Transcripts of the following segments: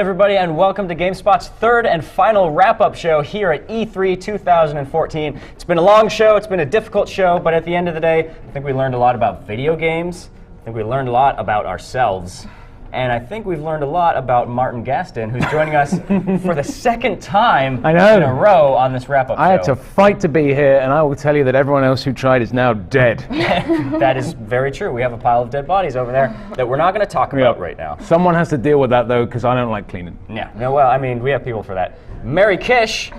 everybody, and welcome to Gamespot's third and final wrap-up show here at E3 2014. It's been a long show, it's been a difficult show, but at the end of the day, I think we learned a lot about video games. I think we learned a lot about ourselves. And I think we've learned a lot about Martin Gaston, who's joining us for the second time in a row on this wrap-up show. I had to fight to be here, and I will tell you that everyone else who tried is now dead. That is very true. We have a pile of dead bodies over there that we're not going to talk about right now. Someone has to deal with that, though, because I don't like cleaning. Yeah, no, well, I mean, we have people for that. Mary Kish,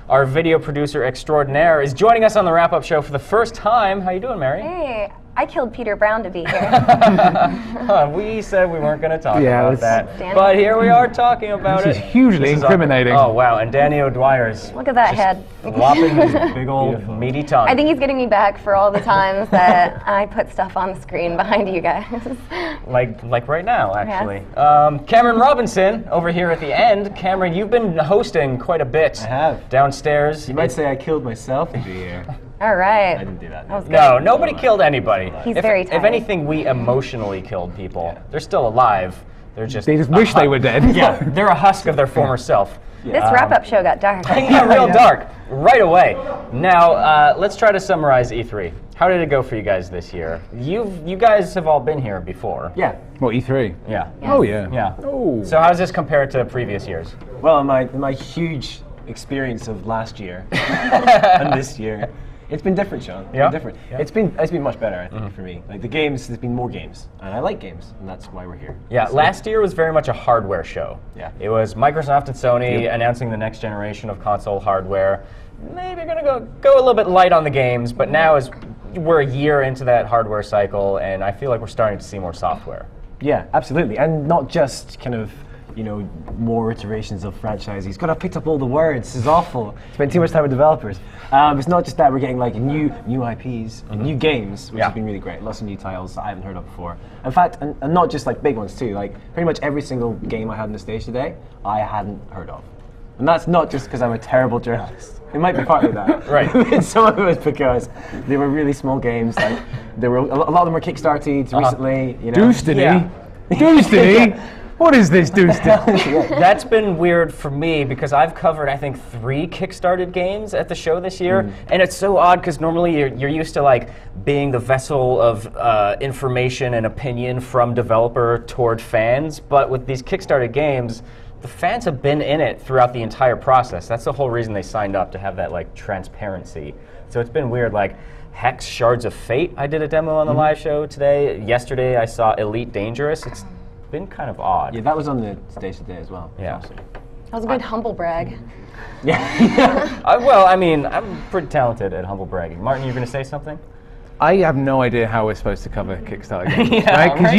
our video producer extraordinaire, is joining us on the wrap-up show for the first time. How you doing, Mary? Hey, I killed Peter Brown to be here. We said we weren't going to talk about that, but here we are talking about it. This is hugely incriminating. Oh, wow, and Danny O'Dwyer's Look at that head. flopping his big old meaty tongue. I think he's getting me back for all the times that I put stuff on the screen behind you guys. Like right now, actually. Yes. Cameron Robinson, over here at the end. Cameron, you've been hosting quite a bit. I have. Downstairs. You might say I killed myself to be here. All right. I didn't do that. No, nobody killed anybody. He's very tired. If anything, we emotionally killed people. Yeah. They're still alive. They just wish they were dead. Yeah, they're a husk of their former self. Yeah. This wrap-up show got dark. It got real dark right away. Now, let's try to summarize E3. How did it go for you guys this year? You guys have all been here before. Yeah. What, E3? Yeah. Yes. Oh, yeah. Yeah. Oh. So how does this compare to previous years? Well, my huge experience of last year and this year, it's been different, Shaun. It's been different. Yeah. It's been much better, I think, for me. Like the games, there's been more games, and I like games, and that's why we're here. Yeah, last year was very much a hardware show. Yeah. It was Microsoft and Sony announcing the next generation of console hardware. Maybe you're gonna go a little bit light on the games, but now we're a year into that hardware cycle, and I feel like we're starting to see more software. Yeah, absolutely, and not just kind of, you know, more iterations of franchises. God, I've picked up all the words. This is awful. Spent too much time with developers. It's not just that, we're getting like new IPs, new games, which has been really great. Lots of new titles that I haven't heard of before. In fact, and not just like big ones too. Like pretty much every single game I had on the stage today, I hadn't heard of. And that's not just because I'm a terrible journalist. It might be partly that. Right. Some of it was because they were really small games. Like there were a lot of them were kickstarted recently. You know. Deuce did he? Deuce did he? What is this Deuce? That's been weird for me because I've covered, I think, 3 Kickstarted games at the show this year, and it's so odd because normally you're used to like being the vessel of information and opinion from developer toward fans, but with these Kickstarted games, the fans have been in it throughout the entire process. That's the whole reason they signed up, to have that like transparency. So it's been weird. Like Hex Shards of Fate, I did a demo on the live show today. Yesterday I saw Elite Dangerous. It's been kind of odd. Yeah, that was on the stage today as well. Yeah. Awesome. That was a good humble brag. Yeah. Well, I mean, I'm pretty talented at humble bragging. Martin, you're going to say something? I have no idea how we're supposed to cover Kickstarter games. Yeah, Because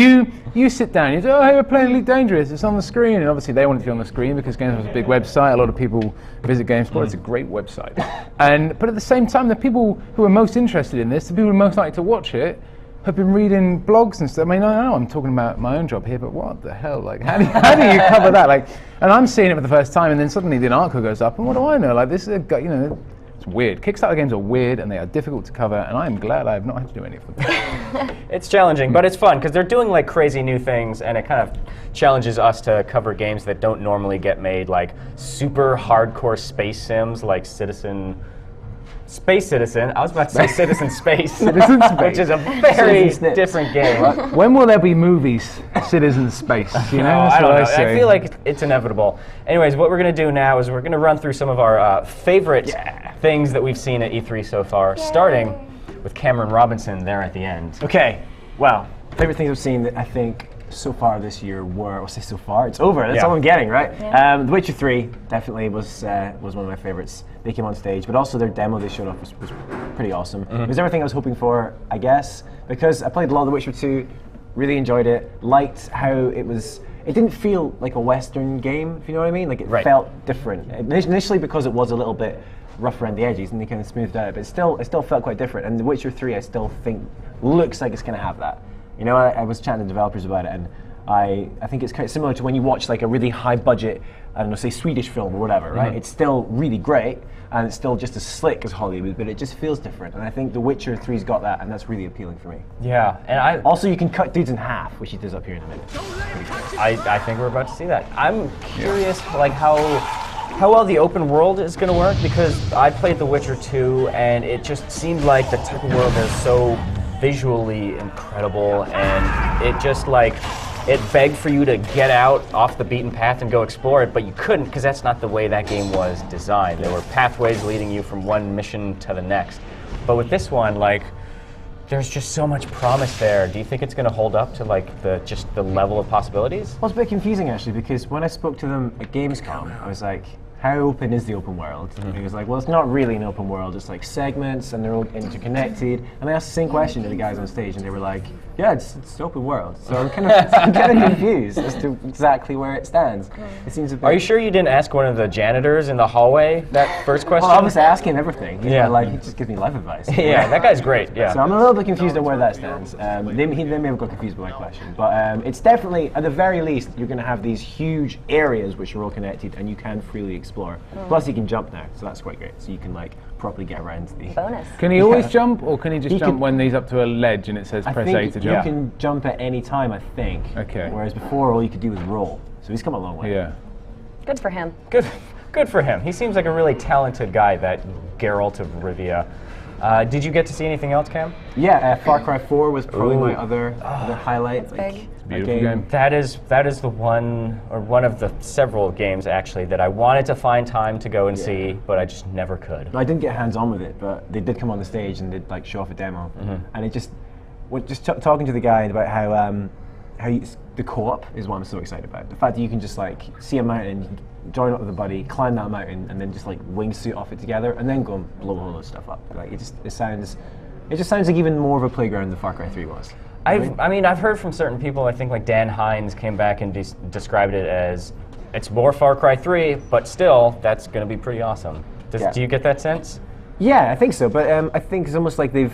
you sit down, you say, oh, hey, we're playing Elite Dangerous, it's on the screen. And obviously they want it to be on the screen because Gamespot's a big website. A lot of people visit Gamespot, it's a great website. But at the same time, the people who are most interested in this, the people who are most likely to watch it, have been reading blogs and stuff. I mean, I know I'm talking about my own job here, but what the hell? Like, how do you cover that? Like, and I'm seeing it for the first time, and then suddenly the article goes up, and what do I know? Like, this is it's weird. Kickstarter games are weird, and they are difficult to cover, and I'm glad I have not had to do any of them. It's challenging, but it's fun, because they're doing like crazy new things, and it kind of challenges us to cover games that don't normally get made, like super hardcore space sims, like Space Citizen. I was about to say Citizen Space. Citizen Space. Which is a very different game. When will there be movies, Citizen Space? You know, I don't know. I I feel like it's inevitable. Anyways, what we're going to do now is we're going to run through some of our favorite things that we've seen at E3 so far, starting with Cameron Robinson there at the end. Okay. Well, favorite things I've seen that I think so far this year were, I'll say so far, it's over. That's all I'm getting, right? Yeah. The Witcher 3 definitely was one of my favorites. They came on stage, but also their demo they showed off was pretty awesome. It was everything I was hoping for, I guess, because I played a lot of The Witcher 2, really enjoyed it, liked how it didn't feel like a Western game, if you know what I mean? Like it felt different. Initially because it was a little bit rough around the edges and they kind of smoothed out, but it still felt quite different. And The Witcher 3 I still think looks like it's going to have that. You know, I was chatting to developers about it, and I think it's kind of similar to when you watch like a really high budget, I don't know, say Swedish film or whatever, right? It's still really great, and it's still just as slick as Hollywood, but it just feels different. And I think The Witcher 3's got that, and that's really appealing for me. Yeah, and Also, you can cut dudes in half, which he does up here in a minute. I think we're about to see that. I'm curious, like how well the open world is going to work, because I played The Witcher 2, and it just seemed like the type of world is so visually incredible, and it just like it begged for you to get out off the beaten path and go explore it, but you couldn't because that's not the way that game was designed. There were pathways leading you from one mission to the next. But with this one, like, there's just so much promise there. Do you think it's going to hold up to like just the level of possibilities? Well, it's a bit confusing actually, because when I spoke to them at Gamescom, I was like, how open is the open world? And he was like, well, it's not really an open world, it's like segments and they're all interconnected. And I asked the same question to the guys on stage and they were like, yeah, it's open world. So I'm kind of confused as to exactly where it stands. It seems a bit... Are you sure you didn't ask one of the janitors in the hallway that first question? Well, I was asking him everything. He's Yeah. like, he just gives me life advice. Yeah, that guy's great, yeah. So I'm a little bit confused on where that stands. They may have got confused by my question. But it's definitely, at the very least, you're going to have these huge areas which are all connected and you can freely explore. Plus you can jump now, so that's quite great. So you can like properly get around the... Bonus. Can he always jump, or can he just He jump can- when he's up to a ledge and it says I press A think to you jump? can jump at any time, I think. Okay. Whereas before, all you could do was roll. So he's come a long way. Yeah. Good for him. Good for him. He seems like a really talented guy, that Geralt of Rivia. Did you get to see anything else, Cam? Yeah, Far Cry 4 was probably Ooh. my other highlight. That's big. Beautiful game. That is the one, or one of the several games actually, that I wanted to find time to go and see, but I just never could. I didn't get hands-on with it, but they did come on the stage and did like show off a demo, and it just, talking to the guy about how the co-op is what I'm so excited about. The fact that you can just like see a mountain, join up with a buddy, climb that mountain, and then just like wingsuit off it together, and then go and blow all this stuff up. Like it just sounds like even more of a playground than Far Cry 3 was. I've heard from certain people, I think like Dan Hines came back and described it as, it's more Far Cry 3, but still, that's going to be pretty awesome. Do you get that sense? Yeah, I think so, but I think it's almost like they're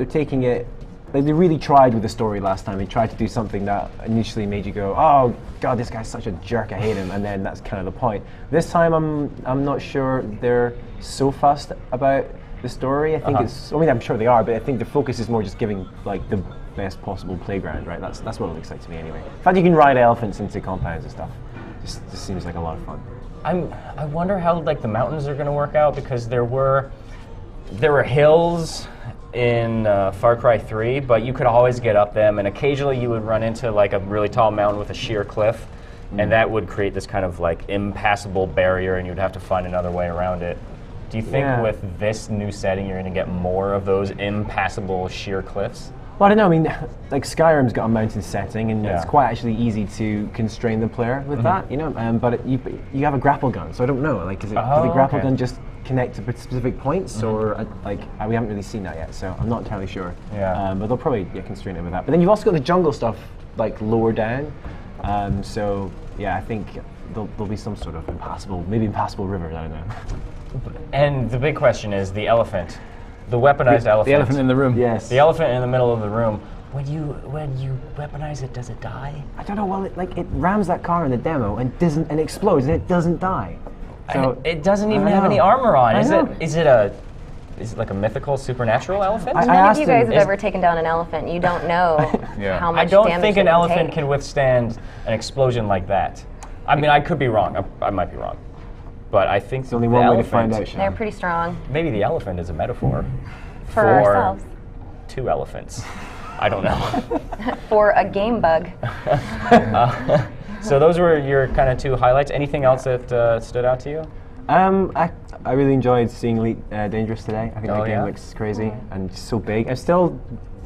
taking it, like they really tried with the story last time. They tried to do something that initially made you go, oh god, this guy's such a jerk, I hate him, and then that's kind of the point. This time I'm not sure they're so fussed about the story. I think I'm sure they are, but I think the focus is more just giving like the best possible playground, right? That's what excites me anyway. In fact, you can ride elephants into compounds and stuff. Just seems like a lot of fun. I wonder how like the mountains are going to work out, because there were hills in Far Cry 3, but you could always get up them, and occasionally you would run into like a really tall mountain with a sheer cliff, and that would create this kind of like impassable barrier, and you'd have to find another way around it. Do you think with this new setting you're going to get more of those impassable sheer cliffs? Well, I don't know. I mean, like Skyrim's got a mountain setting, and Yeah. it's quite actually easy to constrain the player with that, you know. But you have a grapple gun, so I don't know. Like, does the grapple gun just connect to specific points, or we haven't really seen that yet, so I'm not entirely sure. Yeah. But they'll probably constrain it with that. But then you've also got the jungle stuff like lower down. So yeah, I think there'll be some sort of impassable river. I don't know. And the big question is the elephant, the weaponized elephant. The elephant in the room. Yes. The elephant in the middle of the room. When you weaponize it, does it die? I don't know. Well, it rams that car in the demo and explodes, and it doesn't die. So It doesn't even I have know. any armor on. I Is know. it like a mythical supernatural elephant? I None of asked you guys him, have ever taken down an elephant. You don't know Yeah. how I much don't damage think it an elephant take. can withstand an explosion like that. I mean, I could be wrong. I might be wrong. But I think There's only the one way to elephant, find out, Shaun. They're pretty strong maybe the elephant is a metaphor for ourselves. two elephants. I don't know. For a game bug. So those were your kind of two highlights. Anything else that stood out to you? I really enjoyed seeing Elite Dangerous today. I think Oh, that game yeah? looks crazy and so big. I still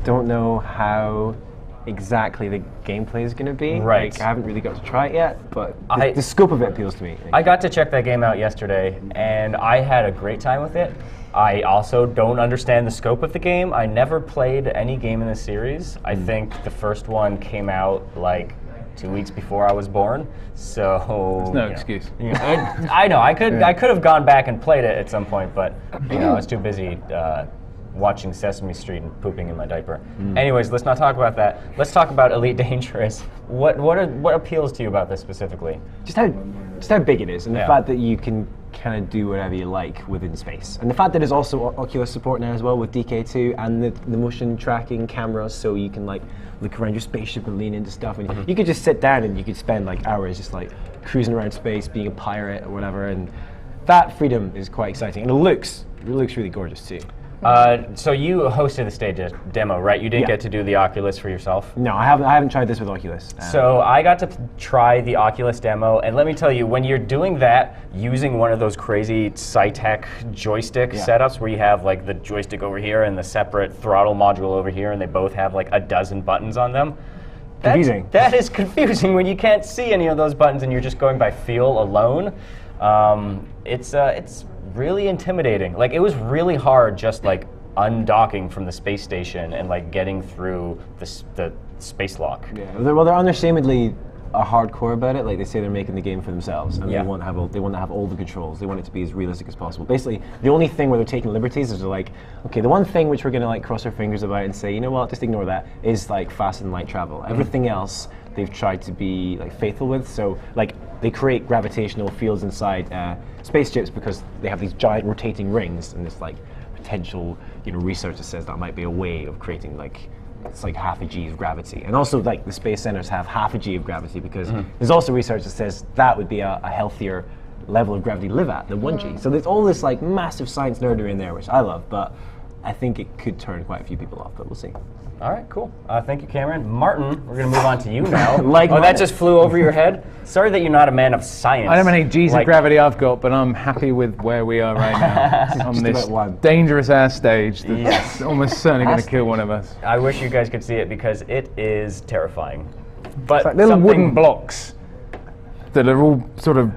don't know how exactly the gameplay is going to be. Right. Like, I haven't really got to try it yet, but I- the scope of it appeals to me. I got to check that game out yesterday, and I had a great time with it. I also don't understand the scope of the game. I never played any game in the series. I think the first one came out like 2 weeks before I was born, so There's no excuse. I know I could have gone back and played it at some point, but I was too busy watching Sesame Street and pooping in my diaper. Anyways, let's not talk about that. Let's talk about Elite Dangerous. What appeals to you about this specifically? Just how big it is, and the fact that you can kind of do whatever you like within space, and the fact that there's also Oculus support now as well with DK2 and the motion tracking cameras, so you can like look around your spaceship and lean into stuff, and you could just sit down and you could spend like hours just like cruising around space, being a pirate or whatever, and that freedom is quite exciting, and it looks really gorgeous too. So you hosted the stage demo, right? You didn't get to do the Oculus for yourself? No, I haven't tried this with Oculus. So I got to try the Oculus demo, and let me tell you, when you're doing that using one of those crazy Cytec joystick setups where you have like the joystick over here and the separate throttle module over here, and they both have like a dozen buttons on them. Confusing. That is confusing when you can't see any of those buttons and you're just going by feel alone. It's really intimidating. Like, it was really hard just like undocking from the space station and like getting through the space lock. Yeah, they're unashamedly hardcore about it. Like, they say they're making the game for themselves, and they want to have all the controls. They want it to be as realistic as possible. Basically, the only thing where they're taking liberties is they're like, okay, the one thing which we're gonna like cross our fingers about and say, you know what, just ignore that, is like fast and light travel. Everything else they've tried to be like faithful with. So like, they create gravitational fields inside spaceships because they have these giant rotating rings, and this like potential, research that says that might be a way of creating like, it's like half a G of gravity. And also like the space centers have half a G of gravity because there's also research that says that would be a healthier level of gravity to live at than 1G. So there's all this like massive science nerdery in there, which I love, but I think it could turn quite a few people off, but we'll see. All right, cool. Thank you, Cameron. Martin, we're going to move on to you now. Martin. That just flew over your head? Sorry that you're not a man of science. I don't know how many G's of gravity I've got, but I'm happy with where we are right now. On this dangerous ass stage that's almost certainly going to kill one of us. I wish you guys could see it because it is terrifying. But it's like little wooden blocks that are all sort of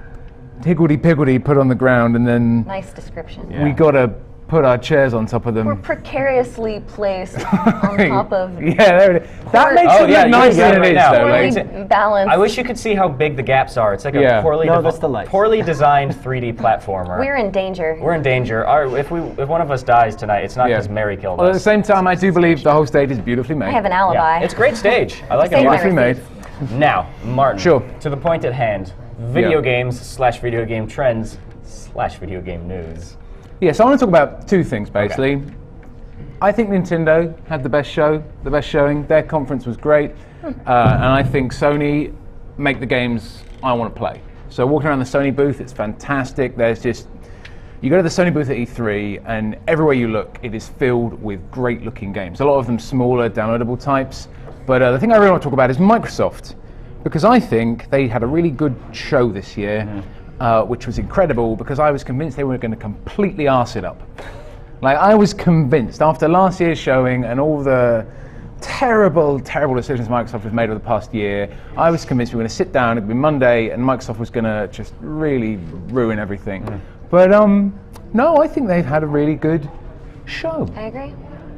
higgledy-piggledy put on the ground, and then Nice description. we got to put our chairs on top of them. We're precariously placed on top of. Yeah, there it is. That makes it look nicer than it is, though. Poorly balanced. I wish you could see how big the gaps are. It's like a poorly designed 3D platformer. We're in danger. We're in danger. If one of us dies tonight, it's not because Mary killed Well, at the us. same time, I do believe the whole stage is beautifully made. I have an alibi. Yeah. It's a great stage. I like it. Save my Beautifully made. receipts. Now, Martin. Sure. To the point at hand. Video games / video game trends / video game news. Yeah, so I want to talk about two things, basically. Okay. I think Nintendo had the best showing. Their conference was great. And I think Sony make the games I want to play. So walking around the Sony booth, it's fantastic. You go to the Sony booth at E3, and everywhere you look, it is filled with great looking games. A lot of them smaller, downloadable types. But the thing I really want to talk about is Microsoft. Because I think they had a really good show this year. Which was incredible because I was convinced they were going to completely arse it up. Like, I was convinced after last year's showing and all the terrible decisions Microsoft has made over the past year, I was convinced we were going to sit down, it would be Monday, and Microsoft was going to just really ruin everything. But no, I think they've had a really good show. I agree.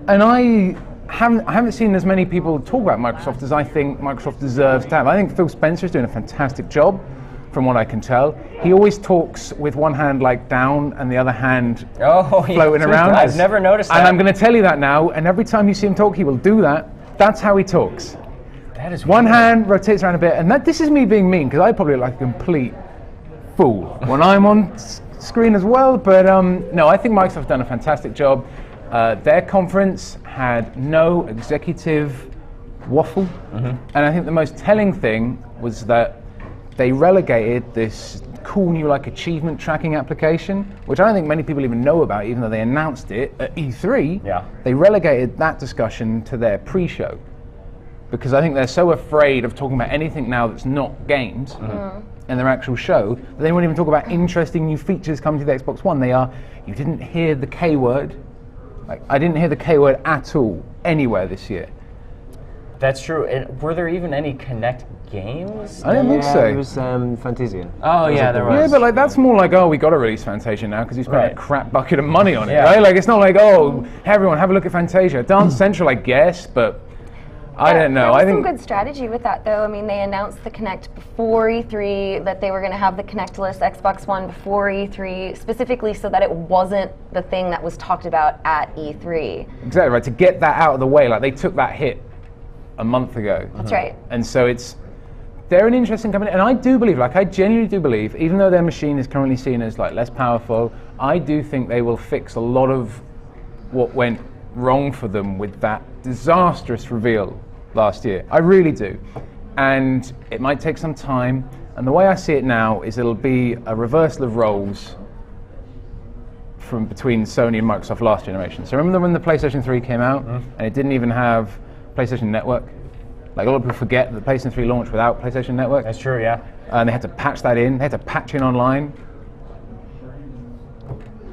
And I haven't seen as many people talk about Microsoft as I think Microsoft deserves to have. I think Phil Spencer is doing a fantastic job. From what I can tell, he always talks with one hand like down and the other hand floating around. I've never noticed that. And I'm going to tell you that now. And every time you see him talk, he will do that. That's how he talks. That is one hand rotates around a bit, and this is me being mean because I probably look like a complete fool when I'm on screen as well. But no, I think Microsoft's done a fantastic job. Their conference had no executive waffle, and I think the most telling thing was that they relegated this cool new achievement tracking application, which I don't think many people even know about, even though they announced it at E3. Yeah. They relegated that discussion to their pre-show because I think they're so afraid of talking about anything now that's not games in their actual show that they won't even talk about interesting new features coming to the Xbox One. You didn't hear the K word. I didn't hear the K word at all anywhere this year. That's true. And were there even any Kinect games? I don't think so. It was Fantasia. Oh, yeah, there was. Yeah, but that's more like, we got to release Fantasia now because you spent a crap bucket of money on it, Yeah. right? Like, it's not like, hey, everyone, have a look at Fantasia. Dance Central, I guess, but I don't know. There was I think some good strategy with that, though. I mean, they announced the Kinect before E3, that they were going to have the Kinect-less Xbox One before E3, specifically so that it wasn't the thing that was talked about at E3. exactly right. To get that out of the way, like they took that hit a month ago. That's right. And so they're an interesting company, and I do believe, like I genuinely do believe, even though their machine is currently seen as like less powerful, I do think they will fix a lot of what went wrong for them with that disastrous reveal last year. I really do. And it might take some time, and the way I see it now is it'll be a reversal of roles from between Sony and Microsoft last generation. So remember when the PlayStation 3 came out, and it didn't even have PlayStation Network? Like a lot of people forget that the PlayStation 3 launched without PlayStation Network. That's true, yeah. And they had to patch that in. They had to patch in online.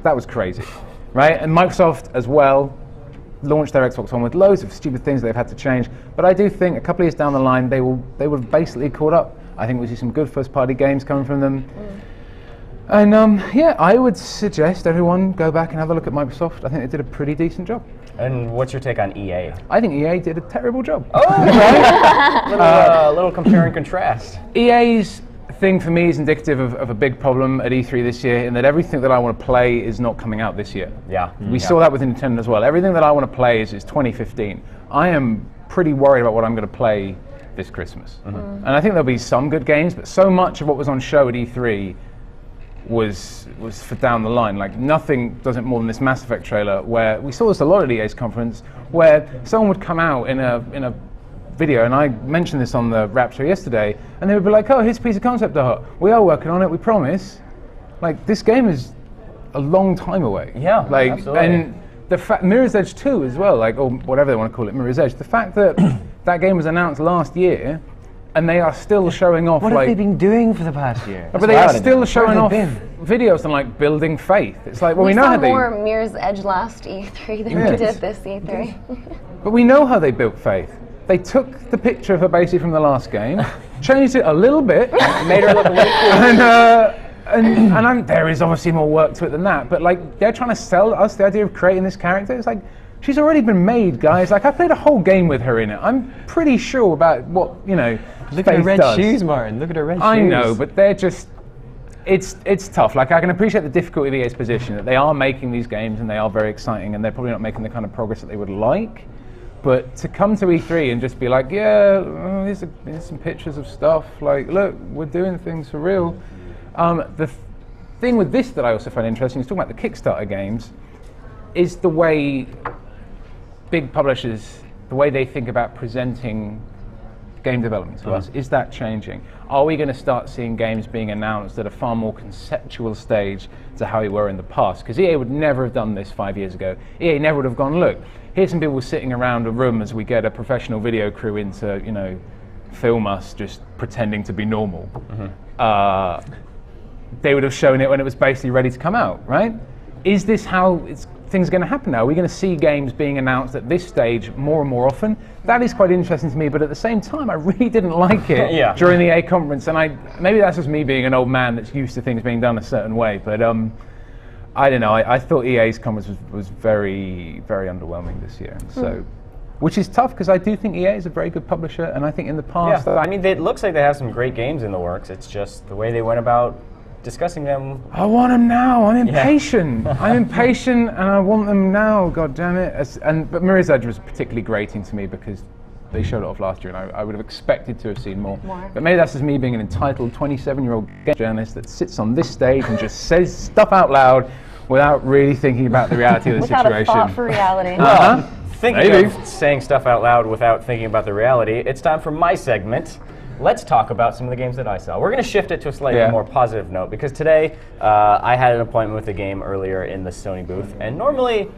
That was crazy, right? And Microsoft as well launched their Xbox One with loads of stupid things they've had to change. But I do think a couple of years down the line, they will have basically caught up. I think we'll see some good first-party games coming from them. And yeah, I would suggest everyone go back and have a look at Microsoft. I think they did a pretty decent job. And what's your take on EA? I think EA did a terrible job. Little compare and contrast. EA's thing for me is indicative of a big problem at E3 this year, in that everything that I want to play is not coming out this year. Yeah. We saw that with Nintendo as well. Everything that I want to play is 2015. I am pretty worried about what I'm going to play this Christmas. And I think there'll be some good games, but so much of what was on show at E3 was for down the line. Like nothing does it more than this Mass Effect trailer, where we saw this a lot at EA's conference, where someone would come out in a video, and I mentioned this on the Rapture yesterday, and they would be like, oh, here's a piece of concept art. We are working on it, we promise. Like, this game is a long time away. Yeah, like, absolutely. And the fact, Mirror's Edge 2 as well, like, or whatever they want to call it, Mirror's Edge, the fact that that game was announced last year, and they are still showing off, What like... have they been doing for the past year? But they are still Where showing have off they been? videos on, like, building faith. It's like, well, we know saw how they... more Mirror's Edge last E3 than Yes. we did this E3. But we know how they built faith. They took the picture of her basically from the last game, changed it a little bit, Made her look a little cool. and there is obviously more work to it than that. But like, they're trying to sell us the idea of creating this character. It's like, she's already been made, guys. Like, I played a whole game with her in it. I'm pretty sure about what, you know, Look at her Faith red does. shoes, Martin. Look at her red shoes. I know, but they're just... It's tough. Like, I can appreciate the difficulty of EA's position, that they are making these games and they are very exciting, and they're probably not making the kind of progress that they would like. But to come to E3 and just be like, yeah, here's some pictures of stuff. Like, look, we're doing things for real. The thing with this that I also find interesting is talking about the Kickstarter games, is the way big publishers, the way they think about presenting game development to us. Is that changing? Are we going to start seeing games being announced at a far more conceptual stage to how we were in the past? Because EA would never have done this 5 years ago. EA never would have gone, look, here's some people sitting around a room as we get a professional video crew in to, you know, film us just pretending to be normal. They would have shown it when it was basically ready to come out, right? Is this how things are going to happen now? Are we going to see games being announced at this stage more and more often? That is quite interesting to me, but at the same time, I really didn't like it during the EA conference, and maybe that's just me being an old man that's used to things being done a certain way, but I don't know, I thought EA's conference was very, very underwhelming this year, so... Which is tough, because I do think EA is a very good publisher, and I think in the past... Yeah, I mean, it looks like they have some great games in the works. It's just the way they went about discussing them. I want them now. I'm impatient. I'm impatient, and I want them now. God damn it! But Mirror's Edge was particularly grating to me because they showed it off last year, and I would have expected to have seen more. But maybe that's just me being an entitled 27-year-old game journalist that sits on this stage and just says stuff out loud without really thinking about the reality of the Without situation. a thought for reality. Thinking of saying stuff out loud without thinking about the reality, it's time for my segment. Let's talk about some of the games that I saw. We're going to shift it to a slightly more positive note, because today I had an appointment with a game earlier in the Sony booth, and normally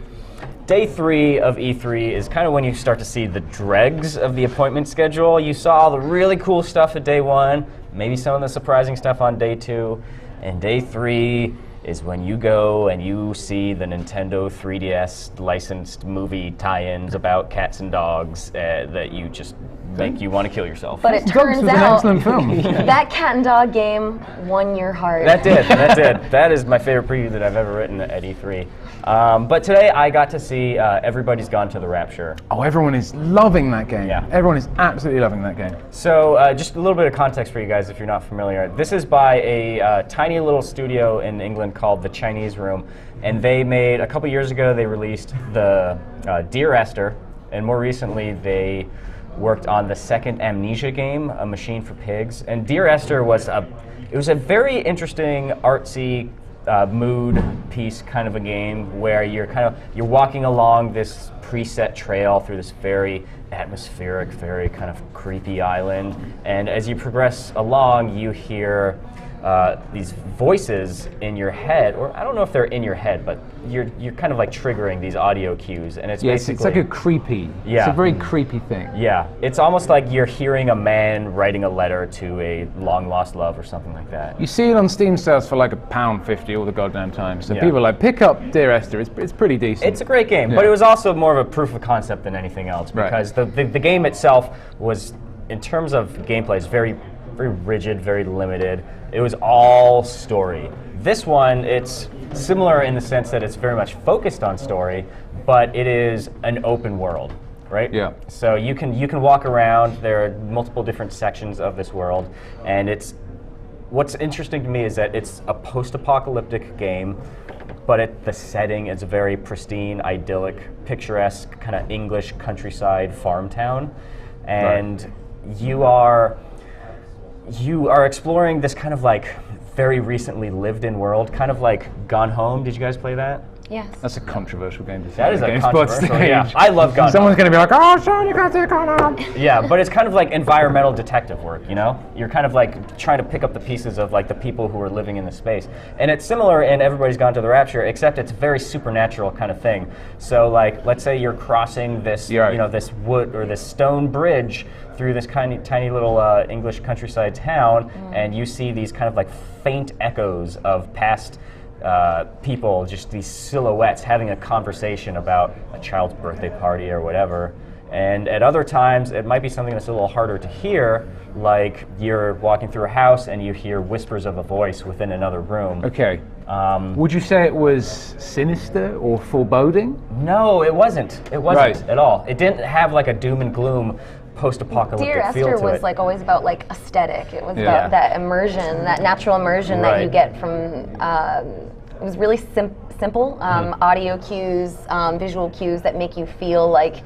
day 3 of E3 is kind of when you start to see the dregs of the appointment schedule. You saw all the really cool stuff at day 1, maybe some of the surprising stuff on day 2, and day 3 is when you go and you see the Nintendo 3DS licensed movie tie-ins about cats and dogs that you just make you want to kill yourself. But it Dogs turns was an out excellent film. that cat and dog game won your heart. That did. That is my favorite preview that I've ever written at E3. But today I got to see Everybody's Gone to the Rapture. Oh, everyone is loving that game. Yeah. Everyone is absolutely loving that game. So just a little bit of context for you guys if you're not familiar. This is by a tiny little studio in England called The Chinese Room. And they made, a couple years ago, they released the Dear Esther. And more recently, they worked on the second Amnesia game, A Machine for Pigs. And Dear Esther was a very interesting, artsy, mood piece kind of a game where you're walking along this preset trail through this very atmospheric, very kind of creepy island, and as you progress along, you hear these voices in your head, or I don't know if they're in your head, but you're kind of like triggering these audio cues, and it's basically it's like a creepy. Yeah. It's a very creepy thing. Yeah, it's almost like you're hearing a man writing a letter to a long lost love or something like that. You see it on Steam sales for like £1.50 all the goddamn time. So Yeah. people are like, pick up Dear Esther. It's pretty decent. It's a great game, but it was also more of a proof of concept than anything else because the game itself was, in terms of gameplay, is very, very rigid, very limited. It was all story. This one, it's similar in the sense that it's very much focused on story, but it is an open world, right? Yeah. So you can walk around. There are multiple different sections of this world, and what's interesting to me is that it's a post-apocalyptic game, but the setting is a very pristine, idyllic, picturesque, kind of English countryside farm town, and you are exploring this kind of like very recently lived-in world, kind of like Gone Home. Did you guys play that? Yes. That's a controversial game to say. That is a Gamespot controversial. stage. Yeah, I love Gone Someone's Home. going to be like, oh, Shaun, you got to Gone Home. Yeah, but it's kind of like environmental detective work, you know? You're kind of like trying to pick up the pieces of like the people who are living in the space. And it's similar in Everybody's Gone to the Rapture, except it's a very supernatural kind of thing. So like, let's say you're crossing this, this wood or this stone bridge through this tiny little English countryside town, and you see these kind of like faint echoes of past people, just these silhouettes having a conversation about a child's birthday party or whatever. And at other times, it might be something that's a little harder to hear, like you're walking through a house and you hear whispers of a voice within another room. Okay. Would you say it was sinister or foreboding? No, it wasn't. It wasn't Right. at all. It didn't have like a doom and gloom post-apocalyptic Dear feel Esther to was it. like always about like aesthetic. It was Yeah. about that immersion, that natural immersion that you Right. get from. It was really simple audio cues, visual cues that make you feel like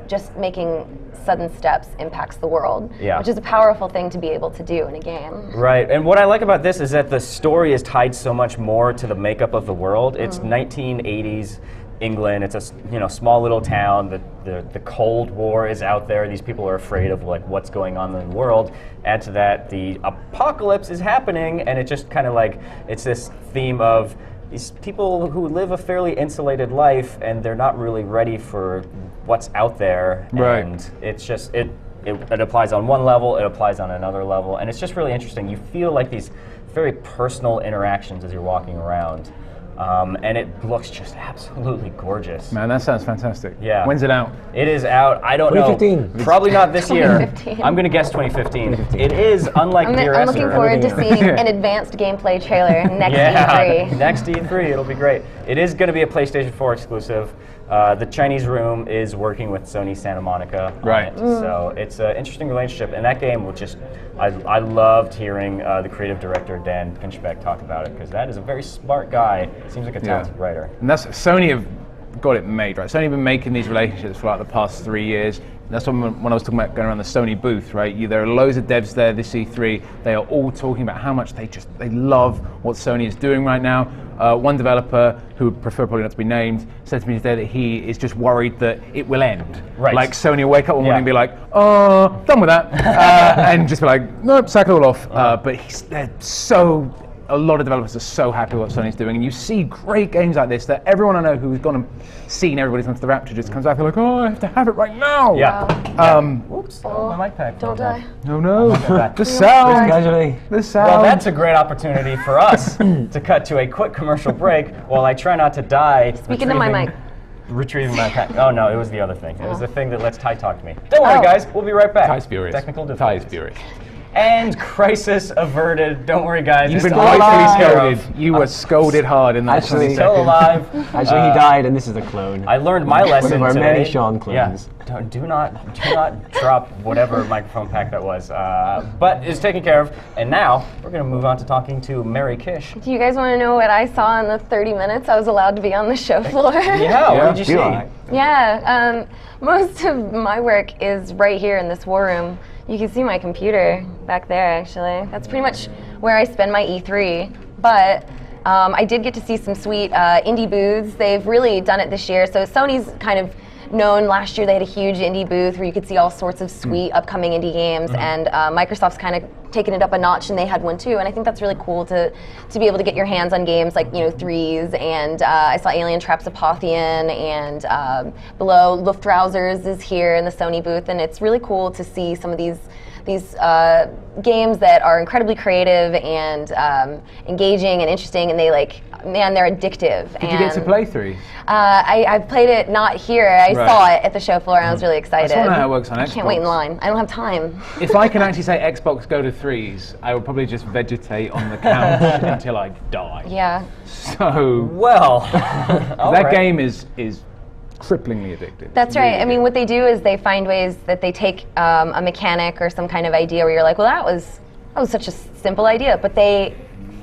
just making sudden steps impacts the world, which is a powerful thing to be able to do in a game. Right, and what I like about this is that the story is tied so much more to the makeup of the world. It's 1980s England. It's a small little town. The Cold War is out there. These people are afraid of like what's going on in the world. Add to that, the apocalypse is happening, and it just kind of like it's this theme of these people who live a fairly insulated life, and they're not really ready for what's out there. Right. And it's just it applies on one level, it applies on another level, and it's just really interesting. You feel like these very personal interactions as you're walking around. And it looks just absolutely gorgeous. Man, that sounds fantastic. Yeah. When's it out? It is out, I don't know. 2015. Probably not this year. 2015. I'm going to guess 2015. It is, unlike Dear I'm Esther. looking forward to seeing an advanced gameplay trailer next E3. Next E3, it'll be great. It is going to be a PlayStation 4 exclusive. The Chinese Room is working with Sony Santa Monica on Right. it, so it's an interesting relationship. And that game was just, I loved hearing the creative director Dan Pinchbeck talk about it, because that is a very smart guy. Seems like a talented writer. And that's Sony have got it made, right? Sony have been making these relationships for like the past 3 years. That's when I was talking about going around the Sony booth, right? There are loads of devs there this E3. They are all talking about how much they love what Sony is doing right now. One developer, who would prefer probably not to be named, said to me today that he is just worried that it will end. Right. Like Sony will wake up one morning and be like, oh, done with that. And just be like, nope, sack it all off. But a lot of developers are so happy with what Sony's doing, and you see great games like this that everyone I know who's gone and seen Everybody's Gone to the Rapture just comes back and like, oh, I have to have it right now. Yeah. Whoops, my mic pack. Don't die. No. back. The sound. Gradually. The sound. Well, that's a great opportunity for us to cut to a quick commercial break while I try not to die. Speak into my mic. Retrieving my pack. Oh no, it was the other thing. It was the thing that lets Ty talk to me. Don't worry, guys. We'll be right back. Ty's furious. Technical Ty's difficulties. furious. And crisis averted. Don't worry, guys. You've it's been all rightfully taken care of. scolded. You were scolded hard in that Actually, 20 Still seconds. alive. Actually, he died, and this is a clone. I learned my lesson One of our today. many Shaun clones. Yeah, do not drop whatever microphone pack that was. But it's taken care of, and now we're going to move on to talking to Mary Kish. Do you guys want to know what I saw in the 30 minutes I was allowed to be on the show floor? Yeah, what did you Do see? I? Yeah, most of my work is right here in this war room. You can see my computer back there, actually. That's pretty much where I spend my E3. But I did get to see some sweet indie booths. They've really done it this year. So Sony's kind of known. Last year they had a huge indie booth where you could see all sorts of sweet upcoming indie games, and Microsoft's kind of taken it up a notch, and they had one too. And I think that's really cool to be able to get your hands on games like Threes, and I saw Alien Traps Apotheon, and below Luftrausers is here in the Sony booth, and it's really cool to see some of these games that are incredibly creative and engaging and interesting, and they're addictive. Did you get to play Threes? I played it not here. I Right. saw it at the show floor, and I was really excited. I just wonder how it works on I can't wait in Xbox. line. I don't have time. If I can actually say Xbox go to Threes, I would probably just vegetate on the couch until I die. Yeah. So Well, that game is cripplingly addictive. That's right. I mean, what they do is they find ways that they take a mechanic or some kind of idea where you're like, well, that was such a simple idea, but they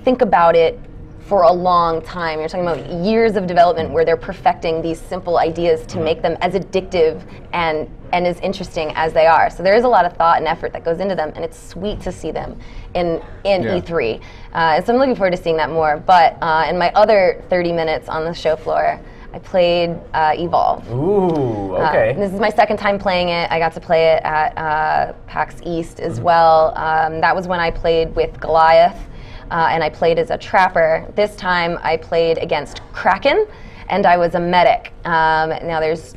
think about it for a long time. You're talking about years of development where they're perfecting these simple ideas to make them as addictive and as interesting as they are. So there is a lot of thought and effort that goes into them, and it's sweet to see them in E3. And so I'm looking forward to seeing that more. But in my other 30 minutes on the show floor, I played Evolve. ooh, okay. This is my second time playing it. I got to play it at PAX East as well. That was when I played with Goliath, and I played as a trapper. This time I played against Kraken, and I was a medic. Now there's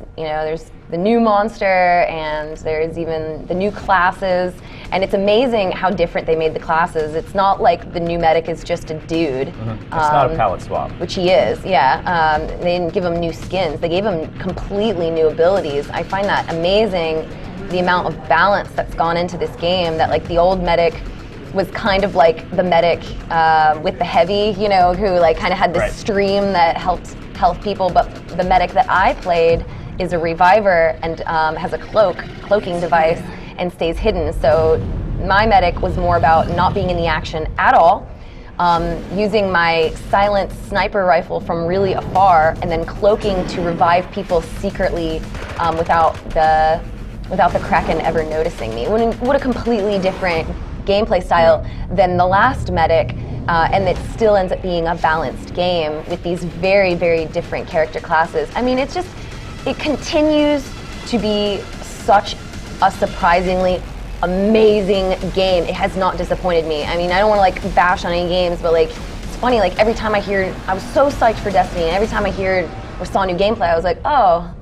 the new monster, and there's even the new classes, and it's amazing how different they made the classes. It's not like the new medic is just a dude. It's not a palette swap. Which he is, yeah. They didn't give him new skins. They gave him completely new abilities. I find that amazing, the amount of balance that's gone into this game, that like the old medic was kind of like the medic with the heavy, who like kind of had this Right. stream that helped health people, but the medic that I played is a reviver and has a cloaking device and stays hidden. So my medic was more about not being in the action at all, using my silent sniper rifle from really afar, and then cloaking to revive people secretly without the Kraken ever noticing me. What a completely different gameplay style than the last medic, and it still ends up being a balanced game with these very, very different character classes. I mean, it continues to be such a surprisingly amazing game. It has not disappointed me. I mean, I don't want to like bash on any games, but like it's funny, like every time I was so psyched for Destiny, and every time I heard or saw new gameplay, I was like, oh,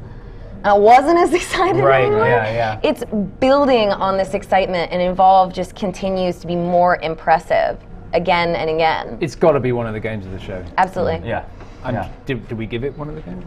and I wasn't as excited Right, anymore. yeah. It's building on this excitement, and Evolve just continues to be more impressive again and again. It's got to be one of the games of the show. Absolutely. Yeah. And Yeah. did we give it one of the games?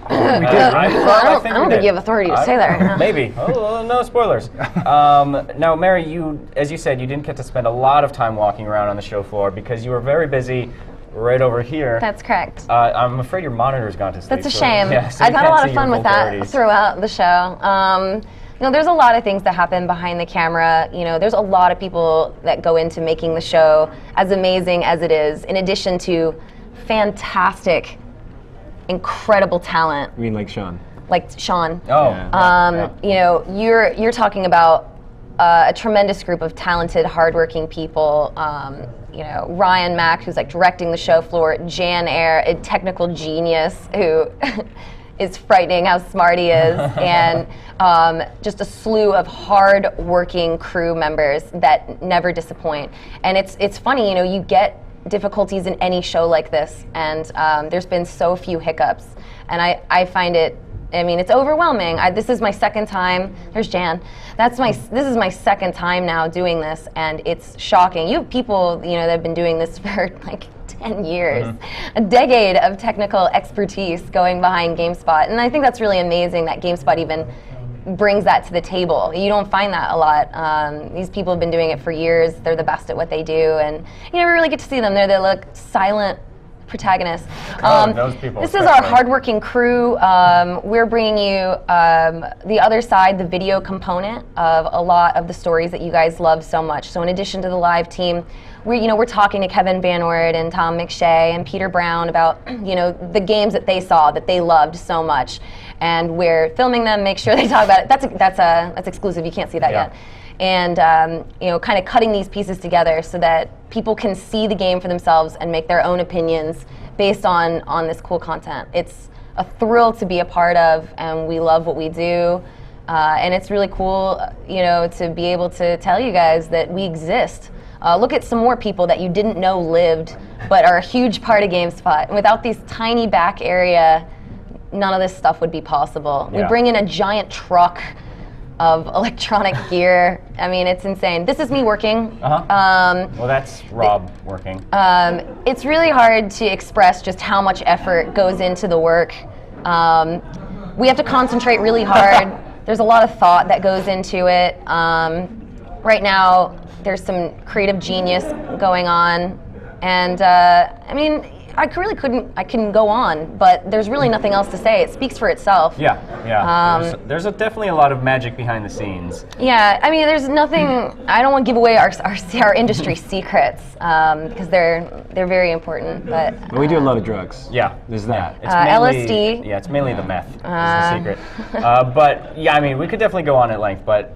We did, right? I don't think you have authority to say that right now. Maybe. Oh, no spoilers. Now, Mary, as you said, you didn't get to spend a lot of time walking around on the show floor because you were very busy right over here. That's correct. I'm afraid your monitor's gone to sleep. That's a so- shame. yeah, so I've you had a can't lot see of your fun with that vulgarities. throughout the show. There's a lot of things that happen behind the camera. There's a lot of people that go into making the show as amazing as it is, in addition to fantastic, incredible talent I mean, like Shaun. like Shaun. Oh. Yeah. You're talking about a tremendous group of talented, hardworking people. Ryan Mack, who's like directing the show floor, Jan Eyre, a technical genius who is frightening how smart he is, and just a slew of hard-working crew members that never disappoint. And it's funny, you get difficulties in any show like this, and there's been so few hiccups, and I find it. I mean, it's overwhelming. This is my second time. There's Jan. This is my second time now doing this, and it's shocking. You have people, that have been doing this for like 10 years, a decade of technical expertise going behind Gamespot, and I think that's really amazing that Gamespot even brings that to the table. You don't find that a lot. These people have been doing it for years. They're the best at what they do, and you never really get to see them. They're the silent protagonists. Those people. This is our hardworking crew. We're bringing you the other side, the video component of a lot of the stories that you guys love so much. So in addition to the live team, we're talking to Kevin Van Ord and Tom McShay and Peter Brown about the games that they saw that they loved so much, and we're filming them. Make sure they talk about it. That's exclusive. You can't see that yet. And kind of cutting these pieces together so that people can see the game for themselves and make their own opinions based on this cool content. It's a thrill to be a part of, and we love what we do. And it's really cool, to be able to tell you guys that we exist. Look at some more people that you didn't know lived, but are a huge part of Gamespot. And without this tiny back area, none of this stuff would be possible. Yeah. We bring in a giant truck of electronic gear. I mean, it's insane. This is me working. Well, that's Rob working. It's really hard to express just how much effort goes into the work. We have to concentrate really hard. There's a lot of thought that goes into it. Right now, there's some creative genius going on. And I mean, I couldn't go on, but there's really nothing else to say. It speaks for itself. Yeah. There's definitely a lot of magic behind the scenes. Yeah, I mean, there's nothing. I don't want to give away our industry secrets because they're very important. But we do a lot of drugs. Yeah, there's that. It's mainly, LSD. Yeah, it's mainly the meth. Is the secret. But yeah, I mean, we could definitely go on at length. But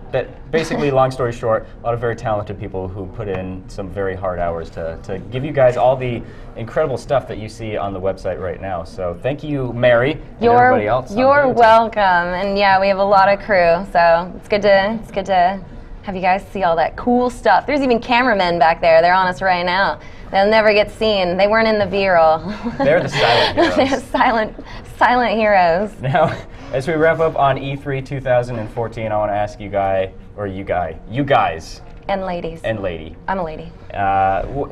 basically, long story short, a lot of very talented people who put in some very hard hours to give you guys all the incredible stuff that you see on the website right now. So thank you, Mary, and everybody else. You're welcome. And yeah, we have a lot of crew, so it's good to have you guys see all that cool stuff. There's even cameramen back there. They're on us right now. They'll never get seen. They weren't in the B-roll. They're the silent heroes. They're silent heroes. Now, as we wrap up on E3 2014, I want to ask you guys. And ladies. And lady. I'm a lady. What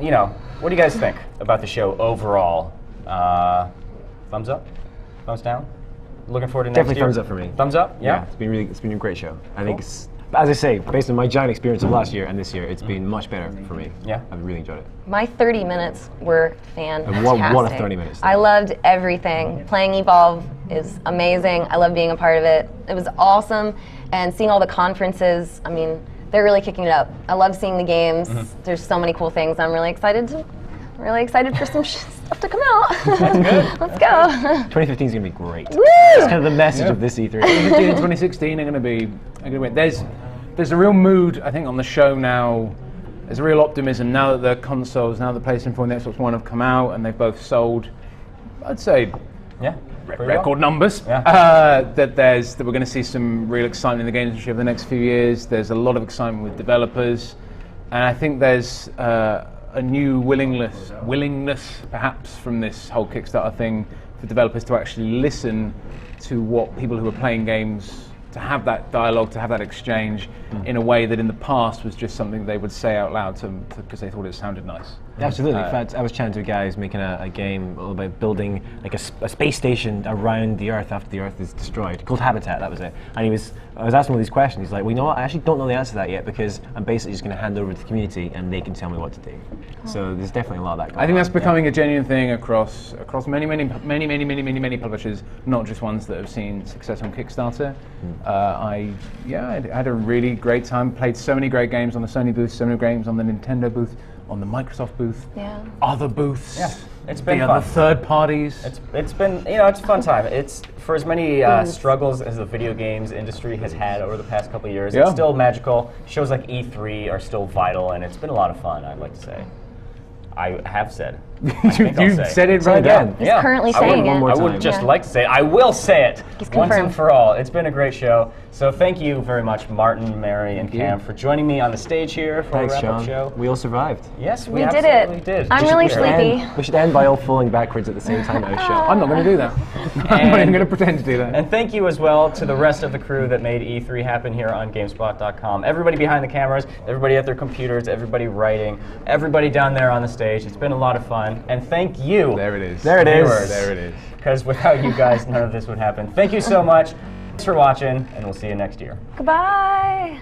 do you guys think about the show overall? Thumbs up? Thumbs down? Looking forward to next Definitely year? thumbs up for me. Thumbs up? Yeah? It's been a great show. I think it's, as I say, based on my giant experience of last year and this year, it's been much better for me. Yeah? I've really enjoyed it. My 30 minutes were fantastic. And what a 30 minutes. I loved everything. Playing Evolve is amazing. I love being a part of it. It was awesome. And seeing all the conferences, I mean, they're really kicking it up. I love seeing the games. There's so many cool things. I'm really excited for some stuff to come out. That's good. Let's go. 2015 is going to be great. Woo! That's kind of the message of this E3. 2015 and 2016 are going to be. There's a real mood, I think, on the show now. There's a real optimism now that the consoles, now the PlayStation 4 and the Xbox One have come out and they've both sold, I'd say, Yeah. record numbers. Yeah. That we're going to see some real excitement in the games industry over the next few years. There's a lot of excitement with developers, and I think there's a new willingness perhaps from this whole Kickstarter thing for developers to actually listen to what people who are playing games, to have that dialogue, to have that exchange in a way that in the past was just something they would say out loud because they thought it sounded nice. Absolutely. In fact, I was chatting to a guy who's making a game about building like a space station around the Earth after the Earth is destroyed, called Habitat, that was it. And I was asking all these questions. He's like, well, you know what, I actually don't know the answer to that yet because I'm basically just going to hand over to the community and they can tell me what to do. So there's definitely a lot of that going on. I think that's becoming a genuine thing across many publishers, not just ones that have seen success on Kickstarter. I had a really great time, played so many great games on the Sony booth, so many games on the Nintendo booth, on the Microsoft booth, other booths. Yeah. It's been the fun. other third parties. It's been, it's a fun time. It's for as many struggles as the video games industry has had over the past couple of years. Yeah. It's still magical. Shows like E3 are still vital, and it's been a lot of fun, I'd like to say. I have said. You said it right again. He's currently saying it. more I would time. just like to say it. I will say it He's once and confirmed. for all. It's been a great show. So thank you very much, Martin, Mary, and Cam, for joining me on the stage here for Thanks, a wrap-up Shaun. show. We all survived. Yes, We did absolutely it. did. I'm really We should end. sleepy. We should end by all falling backwards at the same time out of show. I'm not going to do that. I'm not even going to pretend to do that. And thank you as well to the rest of the crew that made E3 happen here on Gamespot.com. Everybody behind the cameras, everybody at their computers, everybody writing, everybody down there on the stage. It's been a lot of fun. And thank you. There it is. There it is. Viewers. There it is. Because without you guys, none of this would happen. Thank you so much. Thanks for watching, and we'll see you next year. Goodbye.